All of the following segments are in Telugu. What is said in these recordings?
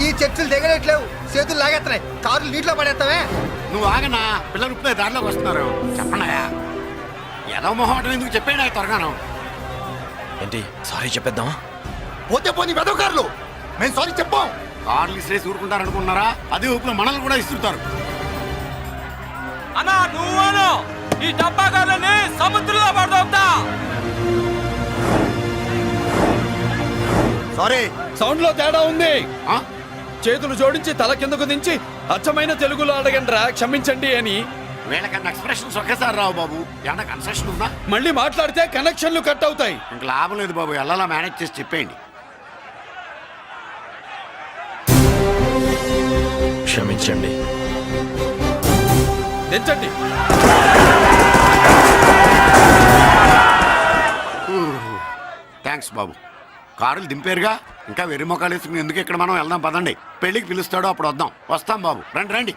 ఈ చర్చలు దిగలేట్లేవు, చేతులు లాగేస్తున్నాయి, కారులు నీటిలో పడేస్తావే. నువ్వు ఆగనా, పిల్లలు ఇప్పుడే దారిలోకి వస్తున్నారు. చెప్పండి ఏదో మొహం ఎందుకు చెప్పేనా త్వరగాను. ఏంటి సారీ చెప్పేద్దామా? పోతే పోనీ వెదవ కార్లు, మేము సారీ చెప్పాం. కార్లు ఇసిరేసి ఊరుకుంటారనుకున్నారా? అదే ఊపిలో మనల్ని కూడా ఇస్తుంటారు. అన్నా నువ్వు ఈ డబ్బా కార్లని సముద్రంలో పడతా. సారీ, సౌండ్ లో తేడా ఉంది. ఆ? చేతులు జోడించి తల కిందకు దించి అచ్చమైన తెలుగులో అడగండ్రా క్షమించండి అని. వీళ్ళకన్నా ఎక్స్ప్రెషన్స్ ఒకేసారి రావు బాబు. ఏమన్నా కన్సెషన్ ఉందా? మళ్ళీ మాట్లాడితే కనెక్షన్లు కట్ అవుతాయి. ఇంక లాభం లేదు బాబు, ఎలా మేనేజ్ చేసి చెప్పేయండి. క్షమించండి. దించండి. థ్యాంక్స్ బాబు. కారులు దింపారుగా, ఇంకా వెర్రి మొక్కలు వేసుకుని ఎందుకు ఇక్కడ మనం వెళ్దాం పదండి. పెళ్లికి పిలుస్తాడో అప్పుడు వద్దాం. వస్తాం బాబు, రండి రండి.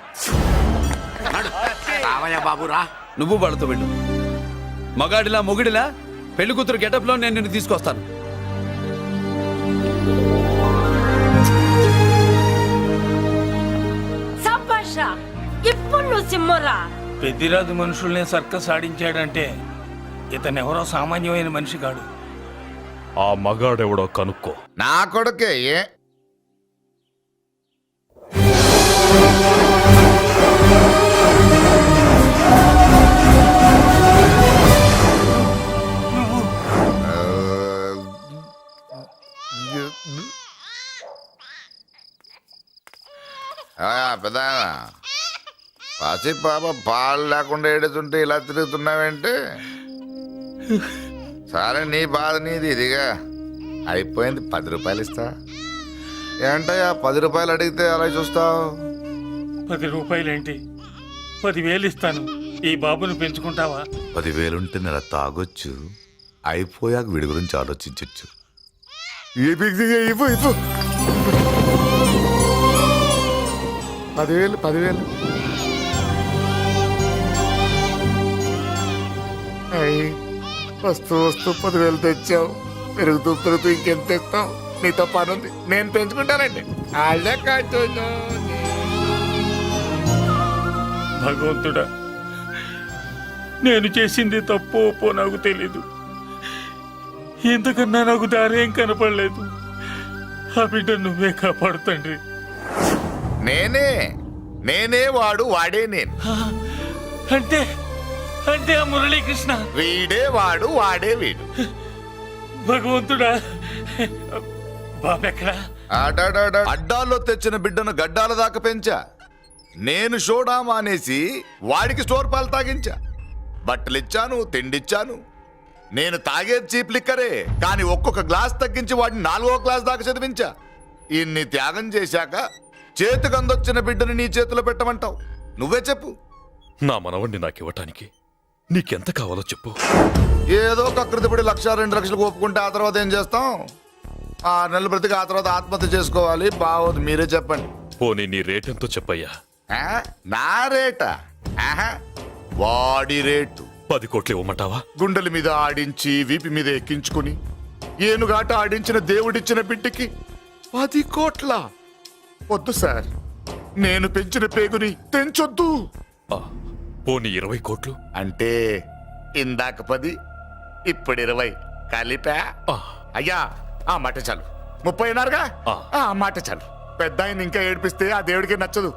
రావయ్యా బాబు రా. నువ్వు వాళ్ళతో వెళ్ళు. మగాడిలా మొగుడిలా పెళ్లి కూతురు గెటప్ లో నేను నిన్ను తీసుకొస్తాను. ఇప్పుడు నువ్వు సింహరా. పెద్దిరాజు మనుషుల్ని సర్కస్ ఆడించాడంటే ఇతనెవరో సామాన్యమైన మనిషి కాడు. ఆ మగాడెవడో కనుక్కో. నా కొడుకే పెద్ద పసి పాప పాలు లేకుండా ఏడుతుంటే ఇలా తిరుగుతున్నావేంటి? సరే నీ బాధ నీది, ఇదిగా అయిపోయింది. 10 రూపాయలు ఇస్తా. ఏంటయ్యా 10 రూపాయలు అడిగితే అలా చూస్తావు? 10 రూపాయలేంటి, 10,000 ఇస్తాను. ఈ బాబును పెంచుకుంటావా? 10,000 ఉంటే నెల తాగొచ్చు, అయిపోయాక వీడి గురించి ఆలోచించచ్చు. 10,000 వస్తూ 10,000 తెచ్చావు. పెరుగుతూ ఇంకెంత తెస్తావు? నీతో పని ఉంది, నేను పెంచుకుంటానండి. వాళ్ళే కాదు. భగవంతుడా, నేను చేసింది తప్పు ఒప్పో నాకు తెలీదు. ఇంతకన్నా నాకు దారేం కనపడలేదు. ఆ బిడ్డ నువ్వే కాపాడు తండ్రి. నేనే వాడు, వాడే నేను. అంటే అంటే ఆ మురళీకృష్ణ వీడే వాడు, వాడే వీడు. భగవంతుడా, బాబెక్కడా? అడ్డాల్లో తెచ్చిన బిడ్డను గడ్డాల దాకా పెంచా. నేను షోడా మానేసి వాడికి స్టోర్ పాలు తాగించా. బట్టలిచ్చాను, తిండిచ్చాను. నేను తాగేది చీప్ లిక్కరే, కానీ ఒక్కొక్క గ్లాస్ తగ్గించి వాడిని 4వ క్లాస్ దాకా చదివించా. ఇన్ని త్యాగం చేశాక చేతికి అందొచ్చిన బిడ్డను నీ చేతిలో పెట్టమంటావు? నువ్వే చెప్పు. నా మనవణ్ణి నాకివ్వటానికి నీకెంత కావాలో చెప్పు. ఏదో కకృతిపడి 1,00,000 2 లక్షలకు ఒప్పుకుంటే ఆ తర్వాత ఏం చేస్తాం? 6 నెలలు బ్రతికి ఆ తర్వాత ఆత్మహత్య చేసుకోవాలి. బావోదు, మీరే చెప్పండి. పోనీ నీ రేటెంతో చెప్పయ్యా. నా రేటా? వాడి రేటు 10 కోట్లు ఇవ్వమంటావా? గుండెల మీద ఆడించి వీపి మీద ఎక్కించుకుని ఏనుగాట ఆడించిన దేవుడిచ్చిన బిడ్డకి 10 కోట్ల? వద్దు సార్, నేను పెంచిన పేగుని తెంచొద్దు. పోనీ 20 కోట్లు? అంటే ఇందాక 10, ఇప్పుడు 20 కలిపా? అయ్యా ఆ మాట చాలు. 30 అన్నారుగా, ఆ మాట చాలు. పెద్ద ఆయన ఇంకా ఏడిపిస్తే ఆ దేవుడికి నచ్చదు.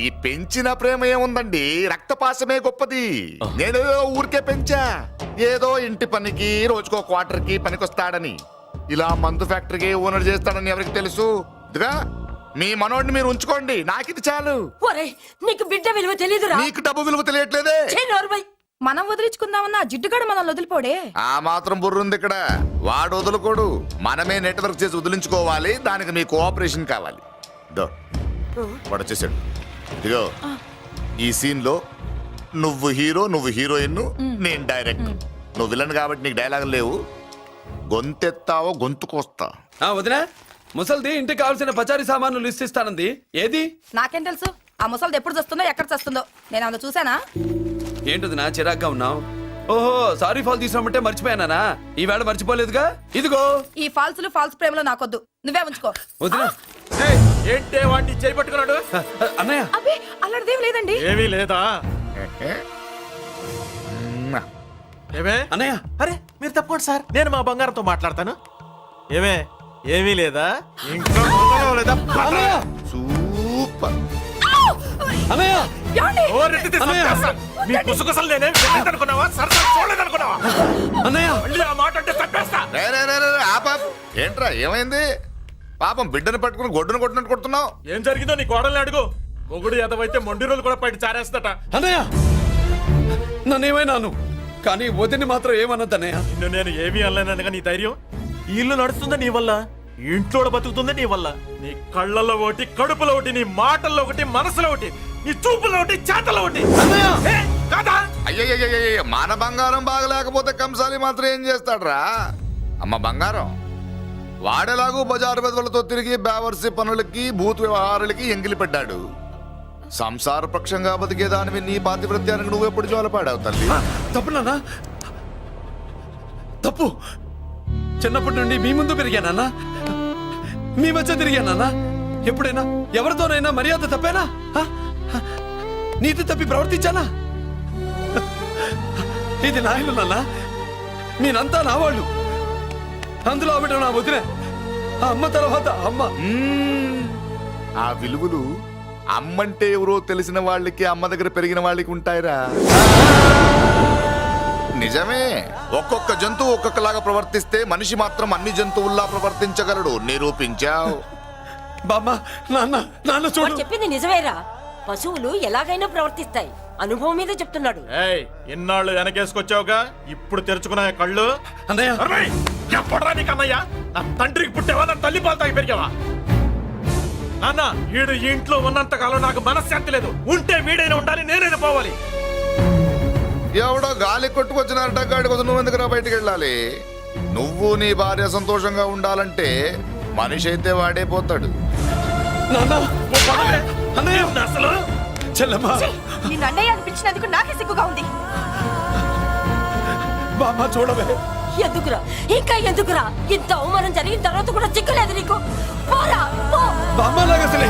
ఈ పెంచిన ప్రేమ ఏముందండి, రక్తపాసమే గొప్పది. నేనేదో ఊరికే పెంచా, ఏదో ఇంటి పనికి రోజుకో క్వార్టర్కి పనికొస్తాడని. ఇలా మందు ఫ్యాక్టరీకి ఓనర్ చేస్తాడని ఎవరికి తెలుసు? ఇదిగా మీ మనోడిని మీరు ఉంచుకోండి, నాకిది చాలు. నీకు బిడ్డ విలువ తెలీదురా? నీకు డబ్బు విలువ తెలియట్లేదే. మనం వదిలించుకుందామన్నా జిడ్డుగాడు మనం వదిలిపోడే. ఆ మాత్రం బుర్రుంది ఇక్కడ. వాడు వదులుకోడు, మనమే నెట్వర్క్ చేసి వదిలించుకోవాలి. దానికి మీ కోఆపరేషన్ కావాలి. వాడు వచ్చేసాడు. ఇదిగో ఈ సీన్ లో నువ్వు హీరో, నువ్వు హీరోయిన్, నేను డైరెక్టర్. నువ్వు విలన్ కాబట్టి నీకు డైలాగ్ లేవు. గొంతెత్తావో గొంతుకొస్తా. వదినా, ముసల్ది ఇంటికి కావాల్సిన పచారీ సామాన్లు లిస్ట్ ఇస్తానంది. ఏది? నాకేం తెలుసు? ఆ ముసలిది ఎప్పుడు చస్తుందో ఎక్కడ చస్తుందో నేను అందులో చూసానా? ఏంటది నా చిరాగ్గా ఉన్నావు? ఓహో, సారీ ఫాల్ తీసుకురమ్మంటే మర్చిపోయానా? ఈవేళ మర్చిపోలేదుగా. ఇదిగో ఈ ఫాల్స్ ప్రేమలో నాకొద్దు, నువ్వే ఉంచుకో. వదినా, ఏంటే వాడిని చేపట్టుకున్నాడు అన్నయ్య అబ్బే అలాంటిదేం లేదండి. ఏమీ లేదా ఏమే అన్నయ్య అరే మీరు తప్పకుండా సార్, నేను మా బంగారంతో మాట్లాడతాను. ఏమే ఏమీ లేదా ఇంట్లో మొదలు లేదా సూపర్. అన్నయ్య ఏమండి? ఓరెత్తి చంపేస్తా. నీ కుసకుసలు నేనేం వెళ్ళేదనుకున్నావా? సరసా చూడలేదనుకున్నావా? అన్నయ్య మళ్ళీ ఆ మాట అంటే చంపేస్తా. రే, రే, రే, రే, ఆ పాప ఏంట్రా ఏమైంది? పాపం బిడ్డను పట్టుకుని గొడ్డును కొట్టినట్టు కొడుతున్నావు. ఏం జరిగిందో నీ కోడల్ని అడుగు. మొగుడు ఎదవైతే మొండి రోజులు కూడా బయట చారేస్తట. అన్నయ్య నన్నేమైనాను కానీ వదిని మాత్రం ఏమన్నది అన్నయ్య. నిన్ను నేను ఏమీ అనలేనగా నీ ధైర్యం. ఈ ఇల్లు నడుస్తుందా నీ వల్ల, ఈ ఇంట్లో బతుకుతుందా నీ వల్ల. నీ కళ్ళల్లో ఒకటి, కడుపులో ఒకటి, నీ మాటల్లో ఒకటి, మనసులో ఒకటి, నీ చూపులో ఒకటి, చేతల్లో ఒకటి. ఏ, కాదా? అయ్యయ్యయ్యయ్య మన బంగారం బాగలేకపోతే కంసాలి మాత్రం ఏం చేస్తాడ్రా? అమ్మ బంగారం వాడేలాగూ బజారు బెదవులతో తిరిగి బేవర్సి పనులకి భూత వ్యవహారాలకి ఎంగిలి పెట్టాడు. సంసార పక్షంగా బతికేదానివి నీ పాతివృత్యానికి నువ్వు ఎప్పుడు జోలపాడావు తల్లి? తప్పు నాన్న, తప్పు. చిన్నప్పటి నుండి మీ ముందు పెరిగానన్నా, మీ మధ్య తిరిగానన్నా. ఎప్పుడైనా ఎవరితోనైనా మర్యాద తప్పేనా? నీతి తప్పి ప్రవర్తించానా? ఇది నా ఇల్లు నాన్న, మీరంతా నా వాళ్ళు. అందులో ఆవిడ నా వదిలే, ఆ అమ్మ తర్వాత అమ్మ. ఆ విలువలు అమ్మంటే ఎవరో తెలిసిన వాళ్ళకి, అమ్మ దగ్గర పెరిగిన వాళ్ళకి ఉంటాయిరా. నిజమే, ఒక్కొక్క జంతువు ఒక్కొక్కలాగా ప్రవర్తిస్తే మనిషి మాత్రం అన్ని జంతువుల్లా ప్రవర్తించగలడు. నిరూపించావు. బామ్మ, నాన్న, నాన్న వాడు చూడు. చెప్పింది నిజమేరా. పశువులు ఎలాగైనా ప్రవర్తిస్తాయి. అనుభవం మీద చెప్తున్నాడు. ఏయ్, ఇన్నాళ్ళు వెనకేసుకొచ్చావుగా, ఇప్పుడు తెరుచుకున్నా కళ్ళు. అన్నయ్య అరవై! ఎప్పుడురా నీకు అన్నయ్య? నా తండ్రికి పుట్టావా, నా తల్లి పాలు తాగి పెరిగావా? నాన్న, వీడు ఈ ఇంట్లో ఉన్నంత కాలం నాకు మనశ్శాంతి లేదు. ఉంటే వీడైనా ఉండాలి, నేనైనా పోవాలి. ఎవడో గాలి కొట్టుకొచ్చినారట, గాడి కోసం నువ్వు ఎందుకురా బయటికి వెళ్ళాలి? నువ్వు నీ భార్య సంతోషంగా ఉండాలంటే మనిషి అయితే వాడే పోతాడు. నాన్న, ఓ పదవే. అన్నయ్య, అసలు చెల్లమ్మా, ఈ నన్నయ్య అనిపించినందుకు నాకే సిగ్గుగా ఉంది. బామ్మ చూడవే. ఎందుకురా, ఇంకా ఎందుకురా? ఇంత అవమానం జరిగిన తర్వాత కూడా చిక్కలేదు నీకు. పోరా, పో. బామ్మ లాగా అసలే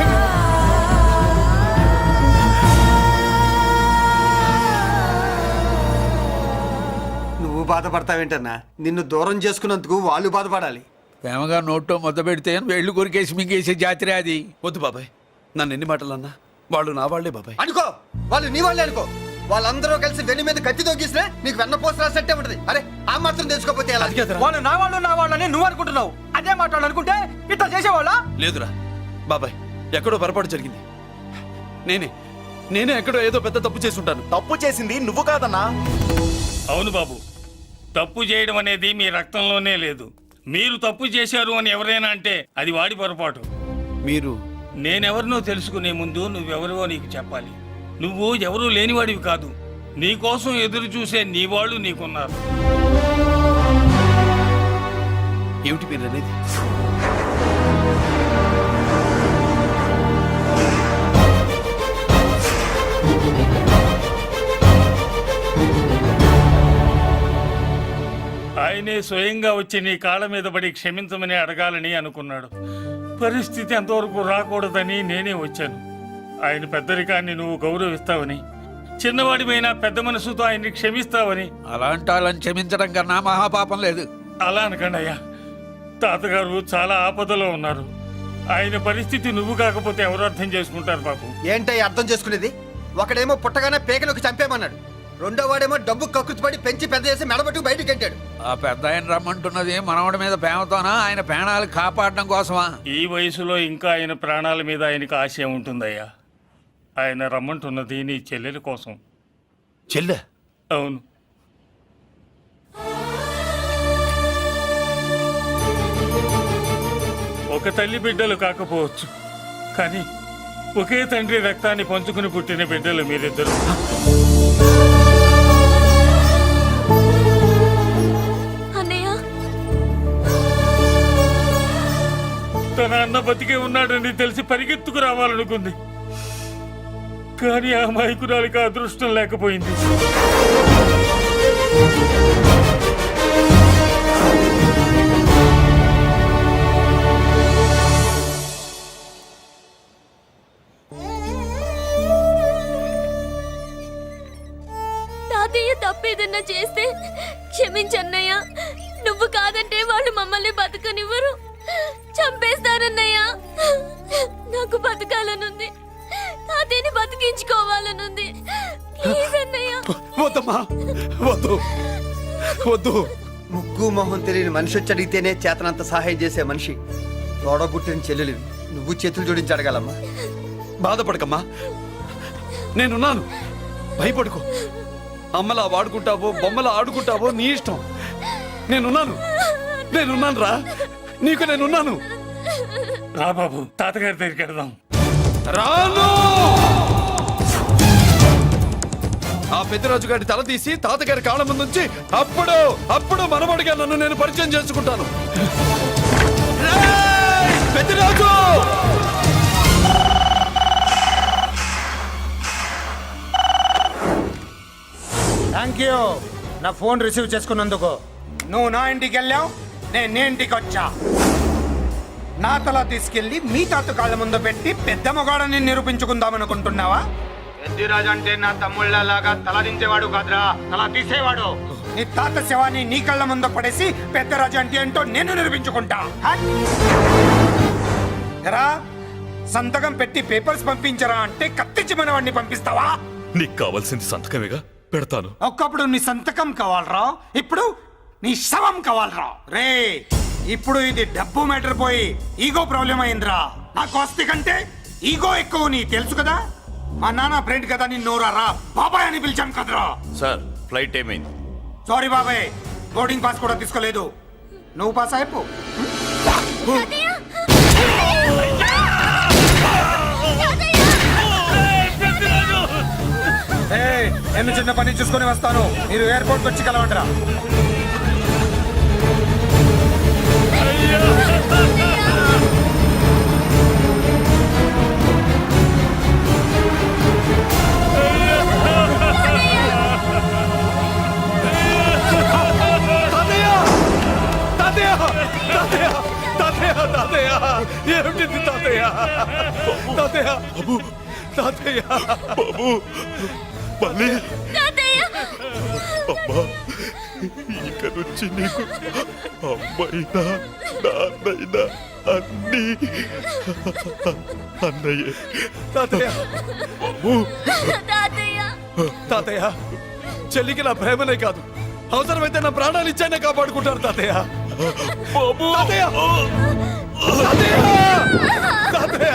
నువ్వు బాధపడతావేంటన్నా? నిన్ను దూరం చేసుకున్నందుకు వాళ్ళు బాధపడాలి. ప్రేమగా నోట్లో మొద్ద పెడితే వేళ్ళు కొరికేసి మింగేసే జాతర అది. వద్దు బాబాయ్, నన్ను ఎన్ని మాటలు అన్నా వాళ్ళు నా వాళ్ళే బాబాయ్. అనుకో, వాళ్ళు నీ వాళ్ళే అనుకో. వాళ్ళందరూ కలిసి వెన్ను మీద కత్తి తొగిస్తే నీకు వెన్న పోసి రాసట్టే ఉంటది. అరే ఆ మాత్రం తెలుసుకోకపోతే ఎలా? అది కాదురా. వాళ్ళు నా వాళ్ళని నువ్వు అనుకుంటున్నావు. అదే మాట్లాడాలనుకుంటే ఇట్లా చేసేవాళ్ళ? లేదురా బాబాయ్, ఎక్కడో పొరపాటు జరిగింది. నేనే ఎక్కడో ఏదో పెద్ద తప్పు చేసి ఉంటాను. తప్పు చేసింది నువ్వు కాదన్నా. అవును బాబు, తప్పు చేయడం అనేది మీ రక్తంలోనే లేదు. మీరు తప్పు చేశారు అని ఎవరైనా అంటే అది వాడి పొరపాటు. మీరు నేనెవరినో తెలుసుకునే ముందు నువ్వెవరివో నీకు చెప్పాలి. నువ్వు ఎవరూ లేనివాడివి కాదు. నీ కోసం ఎదురు చూసే నీ వాళ్ళు నీకున్నారు. ఏమిటి మీరు అనేది? ఆయనే స్వయంగా వచ్చి నీ కాళ్ళ మీద పడి క్షమించమని అడగాలని అనుకున్నాడు. పరిస్థితి అంతవరకు రాకూడదని నేనే వచ్చాను. ఆయన పెద్దరికాన్ని నువ్వు గౌరవిస్తావని, చిన్నవాడిపైనా పెద్ద మనసుతో ఆయన్ని క్షమిస్తావని. అలాంటి వాళ్ళని క్షమించడం కన్నా మహాపాపం లేదు. అలా అనకండి అయ్యా. తాతగారు చాలా ఆపదలో ఉన్నారు. ఆయన పరిస్థితి నువ్వు కాకపోతే ఎవరు అర్థం చేసుకుంటారు బాబు? ఏంటో అర్థం చేసుకునేది? ఒకడేమో పుట్టగానే పేకలోకి చంపేమన్నాడు, రెండో వాడేమో డబ్బు కక్కుర్తిపడి పెంచి పెద్ద చేసి మెడబట్టు బయటికి గంటాడు. ఆ పెద్ద ఆయన రమ్మంటున్నది మనవడి మీద ప్రేమతోనా, ఆయన ప్రాణాలు కాపాడడం కోసమా? ఈ వయసులో ఇంకా ఆయన ప్రాణాల మీద ఆయనకు ఆశయం ఉంటుందయ్యా. ఆయన రమ్మంటున్నది నీ చెల్లెల కోసం. చెల్లె? అవును. ఒక తల్లి బిడ్డలు కాకపోవచ్చు, కానీ ఒకే తండ్రి రక్తాన్ని పంచుకుని పుట్టిన బిడ్డలు మీరిద్దరు. తన అన్న బతికే ఉన్నాడని తెలిసి పరిగెత్తుకు రావాలనుకుంది, కానీ ఆ మైకురాలికి అదృష్టం లేకపోయింది. తాతయ్య తప్పేదన్నా చేస్తే క్షమించన్నయ్య. నువ్వు కాదంటే వాళ్ళు మమ్మల్ని బతకనివ్వరు, చంపేస్తారన్నయ్య. నాకు బతకాలనుంది, తాతయ్యని బతికించుకోవాలనుంది. ప్లీజ్ అన్నయ్య. వద్దమ్మా, వద్దు వద్దు. ముగ్గు మొహం తెలియని మనిషి వచ్చి అడిగితేనే చేతనంత సహాయం చేసే మనిషి తోడబుట్టిన చెల్లెలు నువ్వు చేతులు జోడించి అడగాలమ్మా. బాధపడకమ్మా, నేనున్నాను. భయపడుకో. అమ్మలా వాడుకుంటావో బొమ్మలా ఆడుకుంటావో నీ ఇష్టం. నేనున్నాను రా, నీకు నేనున్నాను. రా బాబు, తాతగారి దగ్గరికి వెళ్దాం. రాను. ఆ పెద్దరాజు గారి తల తీసి తాతగారి కాళ్ళ ముందుంచి అప్పుడు మనవడిగా నన్ను నేను పరిచయం చేసుకుంటాను. రేయ్, పెద్దరాజు! థ్యాంక్ యూ నా ఫోన్ రిసీవ్ చేసుకున్నందుకు. నువ్వు నా ఇంటికి వెళ్ళావు, నేను నీ ఇంటికి వచ్చా. నా తల తీసుకెళ్లి మీ తాత కాళ్ళ ముందు పెట్టి పెద్ద మొగాడని నిరూపించుకుందామనుకుంటున్నావా? పెద్దిరాజు అంటే నా తమ్ముళ్ళలాగా తల దించేవాడు కాదురా, తల తీసేవాడు. నీ తాత శవాన్ని నీ కళ్ళ ముందు పడేసి పెద్దరాజు అంటే ఏంటో నేను నిరూపించుకుంటా. ఎరా, సంతకం పెట్టి పేపర్స్ పంపించరా అంటే కత్తించి మనవాడిని పంపిస్తావా? నీకు కావాల్సింది సంతకమేగా, పెడతాను. ఒకప్పుడు నీ సంతకం కావాలరా, ఇప్పుడు నీ శవం కావాలరా. రే, ఇప్పుడు ఇది డబ్బు మ్యాటర్ పోయి ఈగో ప్రాబ్లం అయిందిరా. నాకు ఆస్తి కంటే ఈగో ఎక్కువ, నీ తెలుసు కదా. మా నాన్న ఫ్రెండ్ కదా, నిన్ను రా బాబాయ్ అని పిలిచాను కదరా. సార్ ఫ్లైట్ ఏమైంది? సారీ బాబాయ్, బోర్డింగ్ పాస్ కూడా తీసుకోలేదు. నువ్వు పాస్ అయిపో. నేను చిన్న పని చూసుకొని వస్తాను, మీరు ఎయిర్పోర్ట్ వచ్చి కలవండిరా. ఏమిటి తాతయ్య? తాతయ్య తాతయ్య బాబు, మళ్ళీ అమ్మా, ఇక నుంచి నీకు అమ్మైనా నాన్నైనా అన్నీ అన్నయ్యే. తాతయ్య బాబు, తాతయ్య, చెల్లికి నా ప్రేమనే కాదు, అవసరమైతే నా ప్రాణాలు ఇచ్చానే కాపాడుకుంటారు తాతయ్య. బాబు, తాతయ్య! తాతయ్య!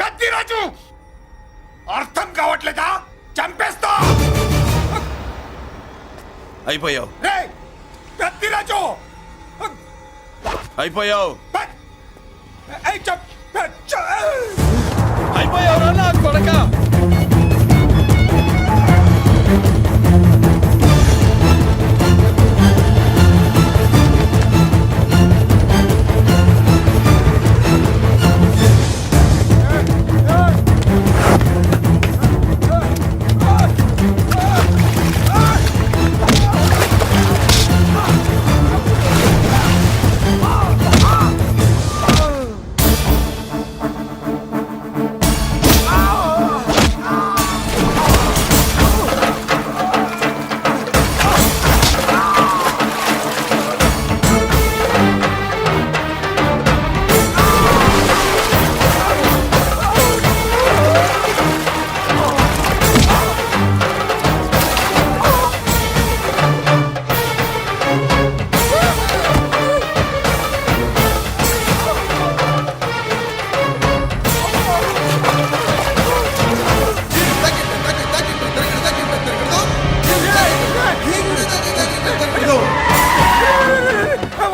పెద్దిరాజు, అర్థం కావట్లేదా? అయిపోయావు రే పెద్దిరాజు అయిపోయావు ఏయ్, చెప్ అయిపోయావురా నా కొడక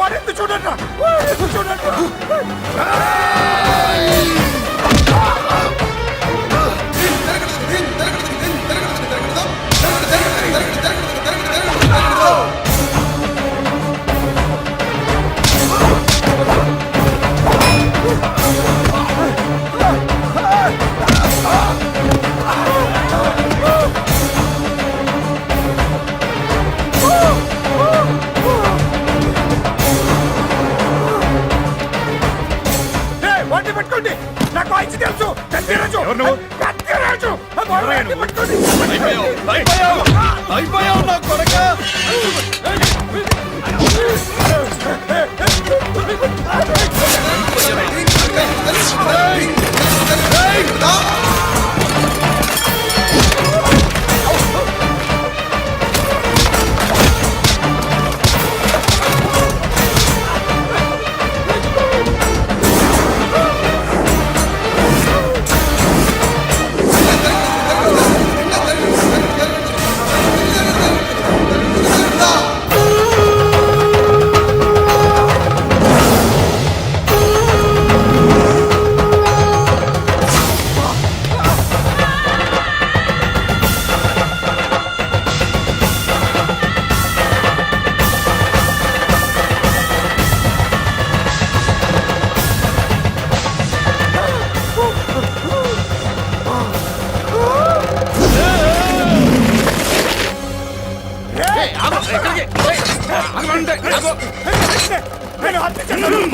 వాడెందుకు చూడండి చూడండి వాడిని పెట్టుకోండి నాకు వాయిస్ తెలుసు పెద్దిరాజు పెద్దిరాజు వాడిని పెట్టుకోండి అయిపోయావు నా కొడక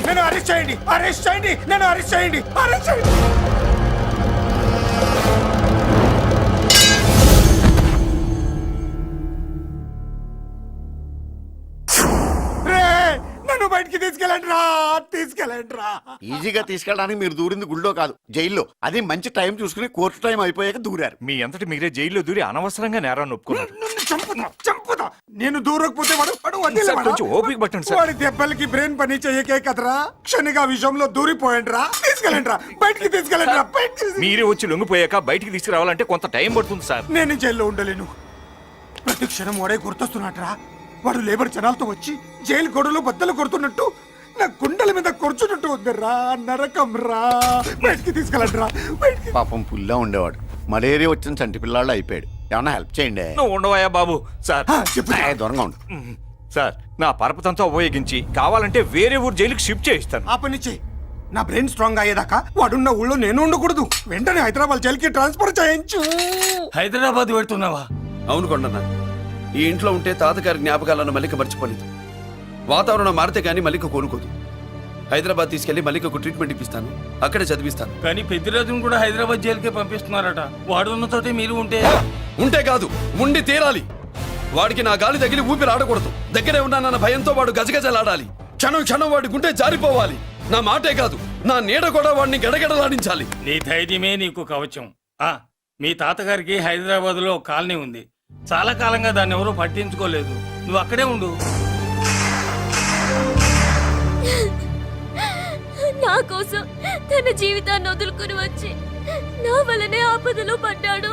నేను అరెస్ట్ చేయండి అరెస్ట్ చేయండి నన్ను అరెస్ట్ చేయండి అరెస్ట్ చేయండి నన్ను బయటికి తీసుకెళ్ళండి రా తీసుకెళ్ళండి రా ఈజీగా తీసుకెళ్ళడానికి మీరు దూరింది గుళ్ళో కాదు జైల్లో. అది మంచి టైం చూసుకుని కోర్టు టైం అయిపోయాక దూరారు. మీ అంతటి మీరే జైల్లో దూరి అనవసరంగా నేరాన్ని ఒప్పుకున్నారు. నన్ను చంపుతా నేను దూరకపోతే వాడు వదిలేవాడా? కొంచెం ఓపిక పట్టండి సార్. వాడి దెబ్బలకి బ్రెయిన్ పని చెయ్యకే కదరా క్షణిగా విషయంలో దూరిపోయండి రా తీసుకెళ్ళండి రా బయటికి తీసుకెళ్ళండి రా మీరే వచ్చి లొంగిపోయాక బయటికి తీసుకురావాలంటే కొంత టైం పడుతుంది సార్. నేను జైల్లో ఉండలేను ప్రతి క్షణం వాడే గుర్తొస్తున్నట్రా వాడు లేబర్ జనాలతో వచ్చి జైలు గొడవలు బద్దలు కొడుతున్నట్టు నా గుండెల మీద కొడుచున్నట్టు ఉందిరా నరకం రా బయటికి తీసుకెళ్ళండి రా బయటికి పాపం పుల్లా ఉండేవాడు. మలేరియా వచ్చిన చంటి పిల్లాళ్ళు అయిపోయాడు. ఏమన్నా హెల్ప్ చేయండి. నువ్వు ఉండవయ్యా బాబు. సార్ చెప్పు దూరంగా ఉండు. సార్ నా పరపతంతో ఉపయోగించి కావాలంటే వేరే ఊరు జైలుకి షిఫ్ట్ చేయిస్తాను. ఆ పని చెయ్యి నా బ్రెయిన్ స్ట్రాంగ్ అయ్యేదాకా వాడున్న ఊళ్ళో నేను ఉండకూడదు వెంటనే హైదరాబాద్ జైలుకి ట్రాన్స్ఫర్ చేయించు. హైదరాబాద్ పెడుతున్నావా? అవును కొండన్న ఈ ఇంట్లో ఉంటే తాతగారి జ్ఞాపకాలను మల్లిక మర్చిపోలేదు. వాతావరణం మారితే కానీ మల్లిక కోలుకోదు. హైదరాబాద్ తీసుకెళ్లి మల్లికకు ట్రీట్మెంట్ ఇప్పిస్తాను, అక్కడే చదివిస్తాను. కానీ పెద్దిరాజును కూడా హైదరాబాద్ జైలుకే పంపిస్తున్నారట. వాడు ఉన్న తోటే మీరు ఉంటే కాదు ఉండి తీరాలి. వాడికి నా గాలి తగిలి ఊపిరి ఆడకూడదు. దగ్గరే ఉన్నానన్న భయంతో వాడు గజగజలాడాలి. క్షణం క్షణం వాడి గుంటే జారిపోవాలి. నా మాటే కాదు నా నీడ కూడా వాడిని గడగడలాడించాలి. నీ ధైర్యమే నీకు కవచం. మీ తాతగారికి హైదరాబాద్ లో కాలనీ ఉంది. చాలా కాలంగా దాన్ని ఎవరూ పట్టించుకోలేదు. నువ్వు అక్కడే ఉండు. నా కోసం తన జీవితాన్ని వదులుకుని వచ్చి నా వల్లనే ఆపదలో పడ్డాడు.